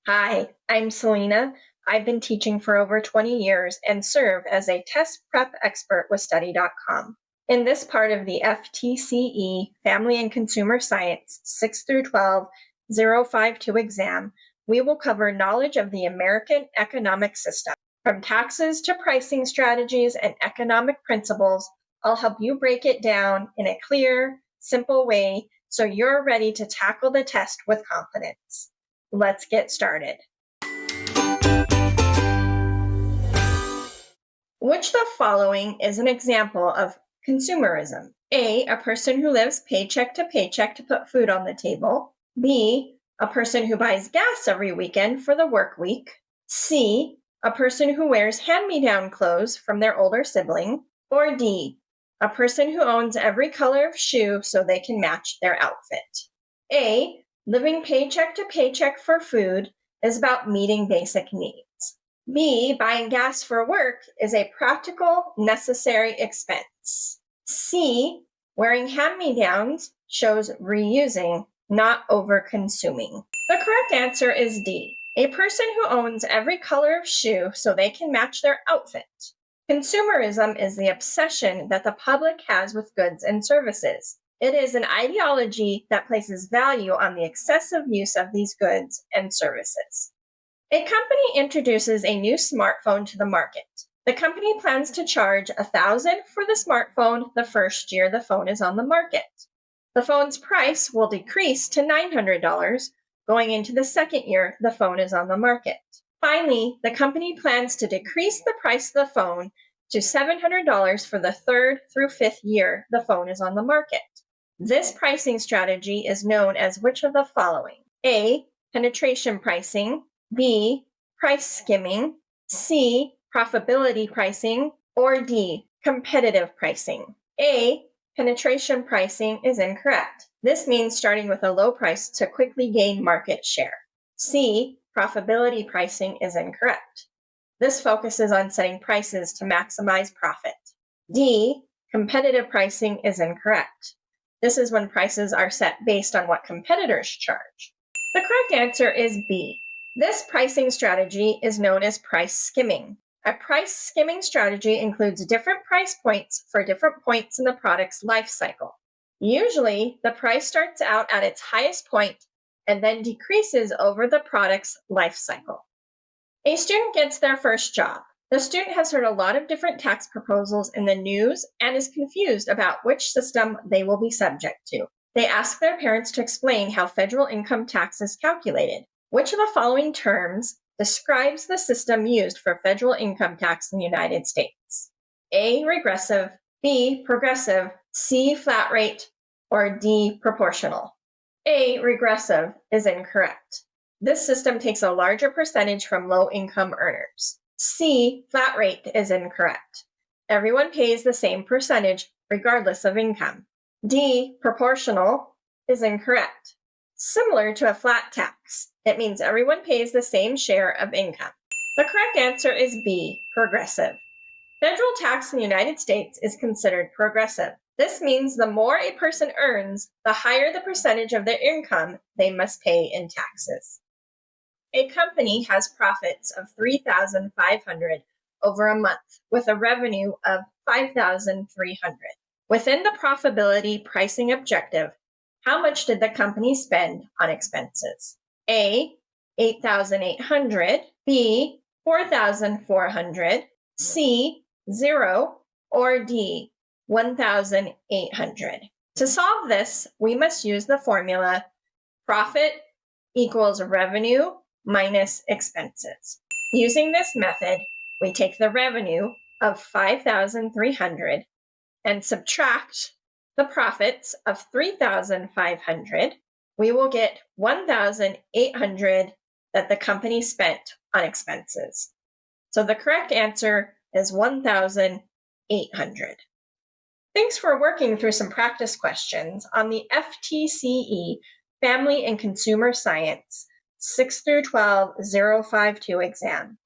Hi, I'm Selena. I've been teaching for over 20 years and serve as a test prep expert with Study.com. In this part of the FTCE Family and Consumer Science 6 through 12 052 exam, we will cover knowledge of the American economic system. From taxes to pricing strategies and economic principles, I'll help you break it down in a clear, simple way so you're ready to tackle the test with confidence. Let's get started. Which of the following is an example of consumerism? A person who lives paycheck to paycheck to put food on the table. B, a person who buys gas every weekend for the work week. C, a person who wears hand-me-down clothes from their older sibling. Or D, a person who owns every color of shoe so they can match their outfit. A, living paycheck to paycheck for food is about meeting basic needs. B, buying gas for work is a practical, necessary expense. C, wearing hand-me-downs shows reusing, not over-consuming. The correct answer is D, a person who owns every color of shoe so they can match their outfit. Consumerism is the obsession that the public has with goods and services. It is an ideology that places value on the excessive use of these goods and services. A company introduces a new smartphone to the market. The company plans to charge $1,000 for the smartphone the first year the phone is on the market. The phone's price will decrease to $900 going into the second year the phone is on the market. Finally, the company plans to decrease the price of the phone to $700 for the third through fifth year the phone is on the market. This pricing strategy is known as which of the following? A, penetration pricing. B, price skimming. C, profitability pricing. Or D, competitive pricing. A, penetration pricing is incorrect. This means starting with a low price to quickly gain market share. C, profitability pricing is incorrect. This focuses on setting prices to maximize profit. D, competitive pricing is incorrect. This is when prices are set based on what competitors charge. The correct answer is B. This pricing strategy is known as price skimming. A price skimming strategy includes different price points for different points in the product's life cycle. Usually, the price starts out at its highest point and then decreases over the product's life cycle. A student gets their first job. The student has heard a lot of different tax proposals in the news and is confused about which system they will be subject to. They ask their parents to explain how federal income tax is calculated. Which of the following terms describes the system used for federal income tax in the United States? A, regressive. B, progressive. C, flat rate. Or D, proportional. A, regressive is incorrect. This system takes a larger percentage from low-income earners. C, flat rate is incorrect. Everyone pays the same percentage regardless of income. D, proportional is incorrect. Similar to a flat tax, it means everyone pays the same share of income. The correct answer is B, progressive. Federal tax in the United States is considered progressive. This means the more a person earns, the higher the percentage of their income they must pay in taxes. A company has profits of $3,500 over a month with a revenue of $5,300. Within the profitability pricing objective, how much did the company spend on expenses? A, $8,800, B, $4,400, C, 0, or D, $1,800. To solve this, we must use the formula profit equals revenue minus expenses. Using this method, we take the revenue of $5,300 and subtract the profits of $3,500. We will get $1,800 that the company spent on expenses. So the correct answer is $1,800. Thanks for working through some practice questions on the FTCE Family and Consumer Science 6 through 12 052 exam.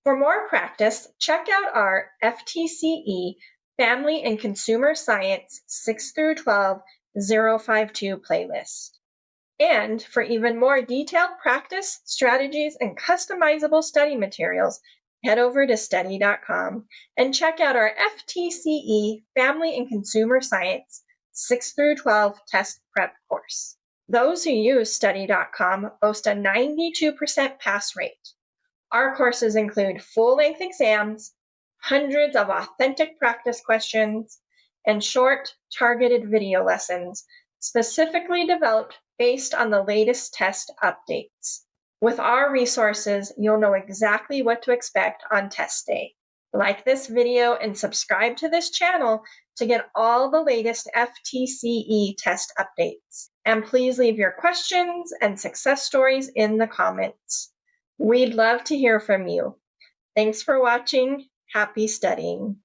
For more practice, check out our FTCE Family and Consumer Science 6 through 12 052 playlist. And for even more detailed practice, strategies, and customizable study materials, head over to study.com and check out our FTCE Family and Consumer Science 6 through 12 test prep course. Those who use study.com boast a 92% pass rate. Our courses include full-length exams, hundreds of authentic practice questions, and short, targeted video lessons specifically developed based on the latest test updates. With our resources, you'll know exactly what to expect on test day. Like this video and subscribe to this channel to get all the latest FTCE test updates. And please leave your questions and success stories in the comments. We'd love to hear from you. Thanks for watching. Happy studying.